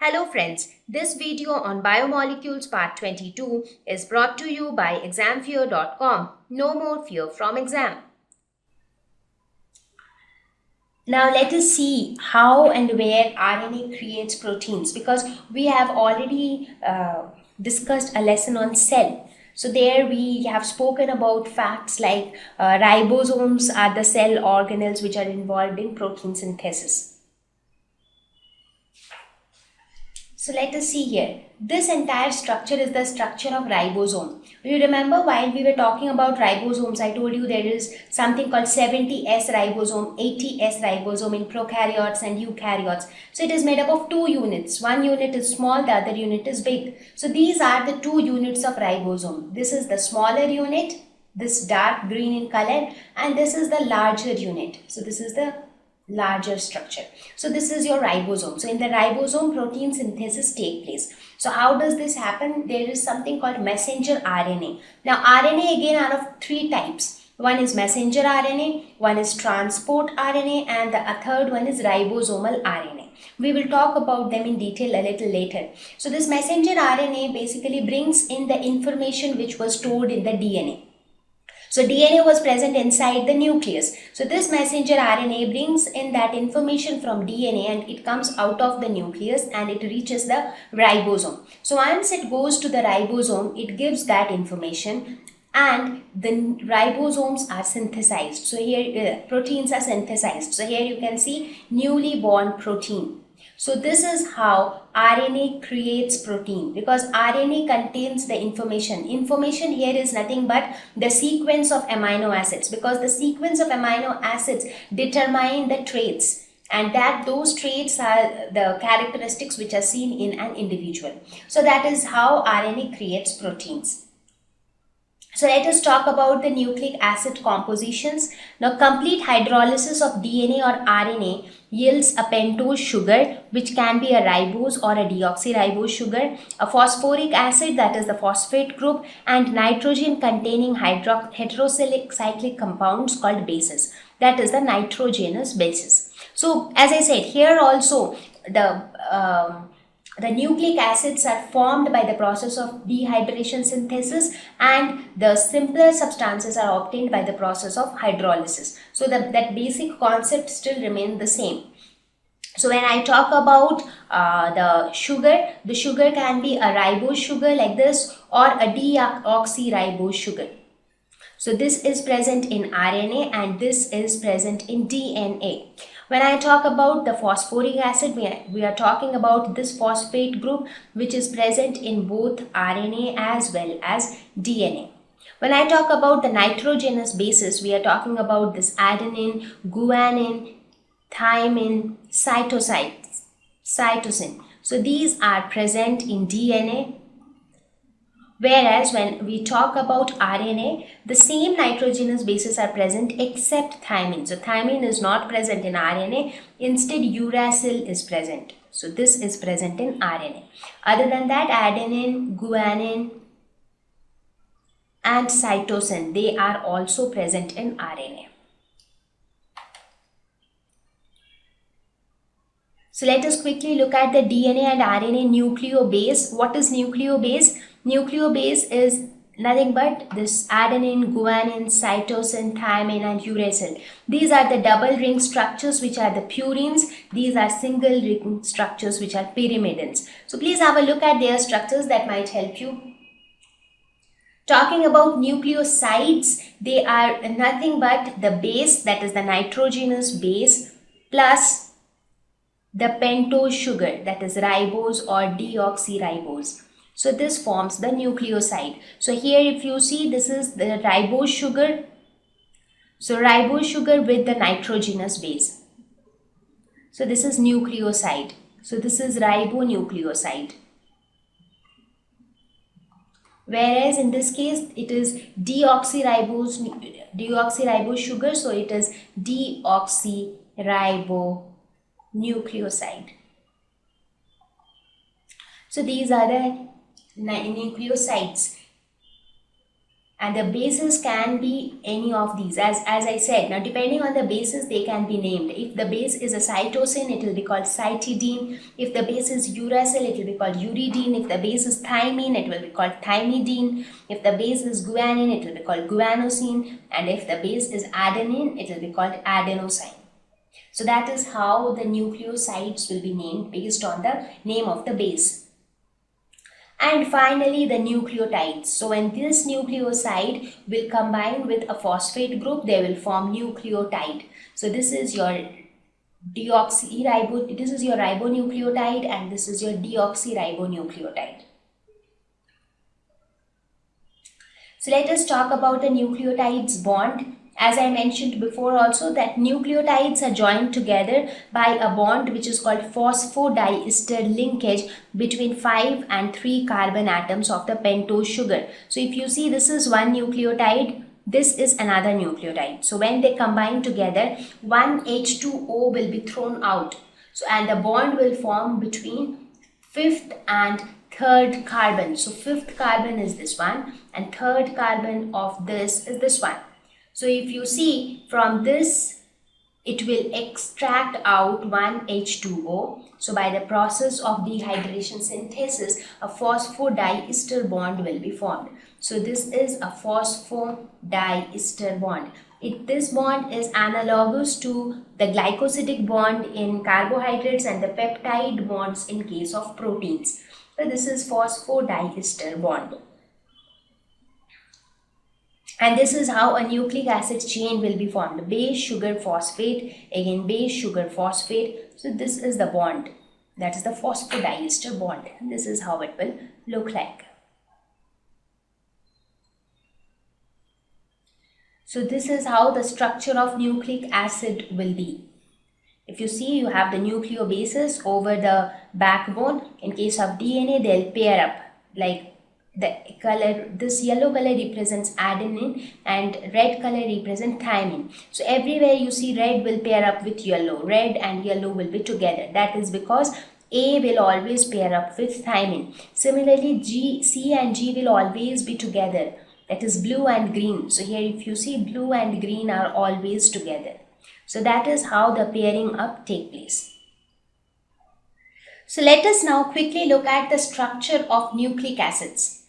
Hello friends, this video on biomolecules part 22 is brought to you by examfear.com. No more fear from exam. Now let us see how and where RNA creates proteins, because we have already discussed a lesson on cell. So there we have spoken about facts like ribosomes are the cell organelles which are involved in protein synthesis. So let us see here. This entire structure is the structure of ribosome. You remember while we were talking about ribosomes, I told you there is something called 70S ribosome, 80S ribosome in prokaryotes and eukaryotes. So it is made up of two units. One unit is small, the other unit is big. So these are the two units of ribosome. This is the smaller unit, this dark green in color, and this is the larger unit. So this is the larger structure. So this is your ribosome. So in the ribosome, protein synthesis take place. So how does this happen? There is something called messenger RNA. Now RNA again are of three types. One is messenger RNA, one is transport RNA, and the third one is ribosomal RNA. We will talk about them in detail a little later. So this messenger RNA basically brings in the information which was stored in the DNA. So DNA was present inside the nucleus. So this messenger RNA brings in that information from DNA and it comes out of the nucleus and it reaches the ribosome. So once it goes to the ribosome, it gives that information and the ribosomes are synthesized. So here proteins are synthesized. So here you can see newly born protein. So this is how RNA creates protein, because RNA contains the information. Information here is nothing but the sequence of amino acids, because the sequence of amino acids determine the traits, and that those traits are the characteristics which are seen in an individual. So that is how RNA creates proteins. So let us talk about the nucleic acid compositions. Now complete hydrolysis of DNA or RNA yields a pentose sugar, which can be a ribose or a deoxyribose sugar, a phosphoric acid, that is the phosphate group, and nitrogen containing heterocyclic compounds called bases, that is the nitrogenous bases. So as I said, here also the nucleic acids are formed by the process of dehydration synthesis, and the simpler substances are obtained by the process of hydrolysis. So that basic concept still remains the same. So when I talk about the sugar can be a ribose sugar like this or a deoxyribose sugar. So this is present in RNA and this is present in DNA. When I talk about the phosphoric acid, we are talking about this phosphate group which is present in both RNA as well as DNA. When I talk about the nitrogenous bases, we are talking about this adenine, guanine, thymine, cytosine. So these are present in DNA. Whereas when we talk about RNA, the same nitrogenous bases are present except thymine. So thymine is not present in RNA. Instead, uracil is present. So this is present in RNA. Other than that, adenine, guanine, and cytosine, they are also present in RNA. So let us quickly look at the DNA and RNA nucleobase. What is nucleobase? Nucleobase is nothing but this adenine, guanine, cytosine, thymine, and uracil. These are the double ring structures which are the purines. These are single ring structures which are pyrimidines. So please have a look at their structures, that might help you. Talking about nucleosides, they are nothing but the base, that is the nitrogenous base, plus the pentose sugar, that is ribose or deoxyribose. So this forms the nucleoside. So here if you see, this is the ribose sugar. So ribose sugar with the nitrogenous base. So this is nucleoside. So this is ribonucleoside. Whereas in this case it is deoxyribose sugar. So it is deoxyribonucleoside. So these are the nucleosides. And the bases can be any of these, as I said. Now depending on the bases, they can be named. If the base is a cytosine, it will be called cytidine. If the base is uracil, it will be called uridine. If the base is thymine, it will be called thymidine. If the base is guanine, it will be called guanosine. And if the base is adenine, it will be called adenosine. So that is how the nucleosides will be named, based on the name of the base. And finally, the nucleotides. So when this nucleoside will combine with a phosphate group, they will form nucleotide. So this is your ribonucleotide, and this is your deoxyribonucleotide. So let us talk about the nucleotides bond. As I mentioned before also, that nucleotides are joined together by a bond which is called phosphodiester linkage between 5 and 3 carbon atoms of the pentose sugar. So if you see, this is one nucleotide, this is another nucleotide. So when they combine together, one H2O will be thrown out. So and the bond will form between 5th and 3rd carbon. So 5th carbon is this one, and 3rd carbon of this is this one. So if you see, from this, it will extract out one H2O. So by the process of dehydration synthesis, a phosphodiester bond will be formed. So this is a phosphodiester bond. This bond is analogous to the glycosidic bond in carbohydrates and the peptide bonds in case of proteins. So this is phosphodiester bond. And this is how a nucleic acid chain will be formed. Base, sugar, phosphate, again base, sugar, phosphate. So this is the bond. That is the phosphodiester bond. And this is how it will look like. So this is how the structure of nucleic acid will be. If you see, you have the nucleobases over the backbone. In case of DNA, they'll pair up, like the color, this yellow color represents adenine and red color represents thymine. So everywhere you see red will pair up with yellow. Red and yellow will be together. That is because A will always pair up with thymine. Similarly, C and G will always be together. That is blue and green. So here if you see, blue and green are always together. So that is how the pairing up take place. So let us now quickly look at the structure of nucleic acids.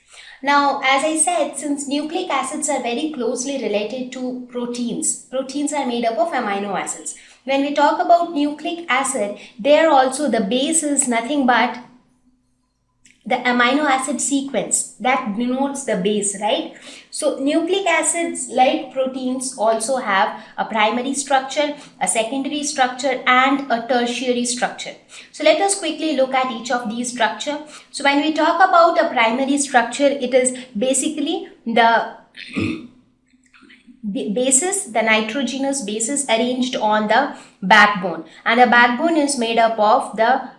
Now, as I said, since nucleic acids are very closely related to proteins are made up of amino acids. When we talk about nucleic acid, there also the base is nothing but the amino acid sequence that denotes the base, right? So nucleic acids, like proteins, also have a primary structure, a secondary structure, and a tertiary structure. So let us quickly look at each of these structures. So when we talk about a primary structure, it is basically the bases, the nitrogenous bases arranged on the backbone, and the backbone is made up of the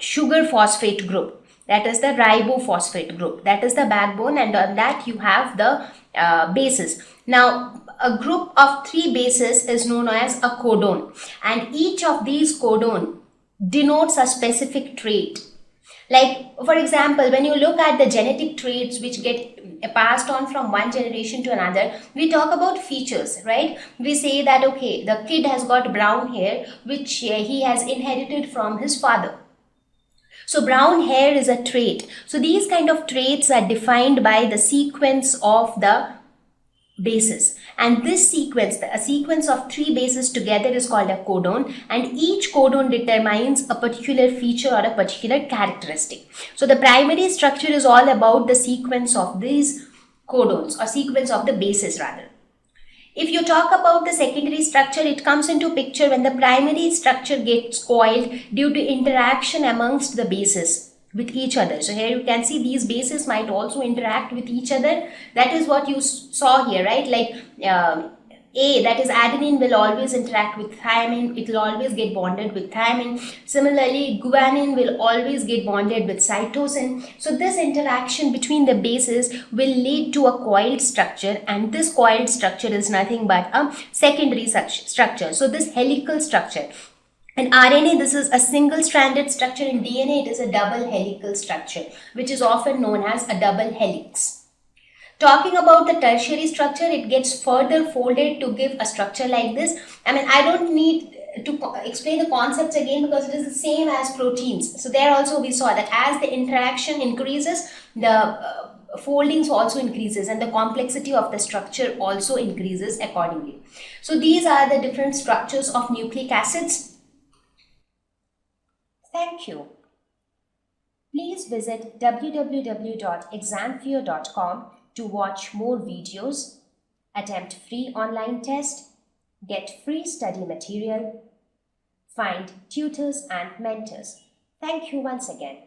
sugar phosphate group. That is the ribophosphate group. That is the backbone, and on that you have the bases. Now, a group of 3 bases is known as a codon, and each of these codon denotes a specific trait. Like, for example, when you look at the genetic traits which get passed on from one generation to another, we talk about features, right? We say that, okay, the kid has got brown hair, which he has inherited from his father. So brown hair is a trait. So these kind of traits are defined by the sequence of the bases. And this sequence, a sequence of 3 bases together, is called a codon. And each codon determines a particular feature or a particular characteristic. So the primary structure is all about the sequence of these codons, or sequence of the bases rather. If you talk about the secondary structure, it comes into picture when the primary structure gets spoiled due to interaction amongst the bases with each other. So here you can see these bases might also interact with each other. That is what you saw here, right? Like A, that is adenine, will always interact with thymine. It will always get bonded with thymine. Similarly, guanine will always get bonded with cytosine. So this interaction between the bases will lead to a coiled structure, and this coiled structure is nothing but a secondary structure. So this helical structure. In RNA, this is a single-stranded structure. In DNA, it is a double helical structure, which is often known as a double helix. Talking about the tertiary structure, it gets further folded to give a structure like this. I mean, I don't need to explain the concepts again because it is the same as proteins. So there also we saw that as the interaction increases, the foldings also increases and the complexity of the structure also increases accordingly. So these are the different structures of nucleic acids. Thank you. Please visit www.examfear.com to watch more videos, attempt free online test, get free study material, find tutors and mentors. Thank you once again.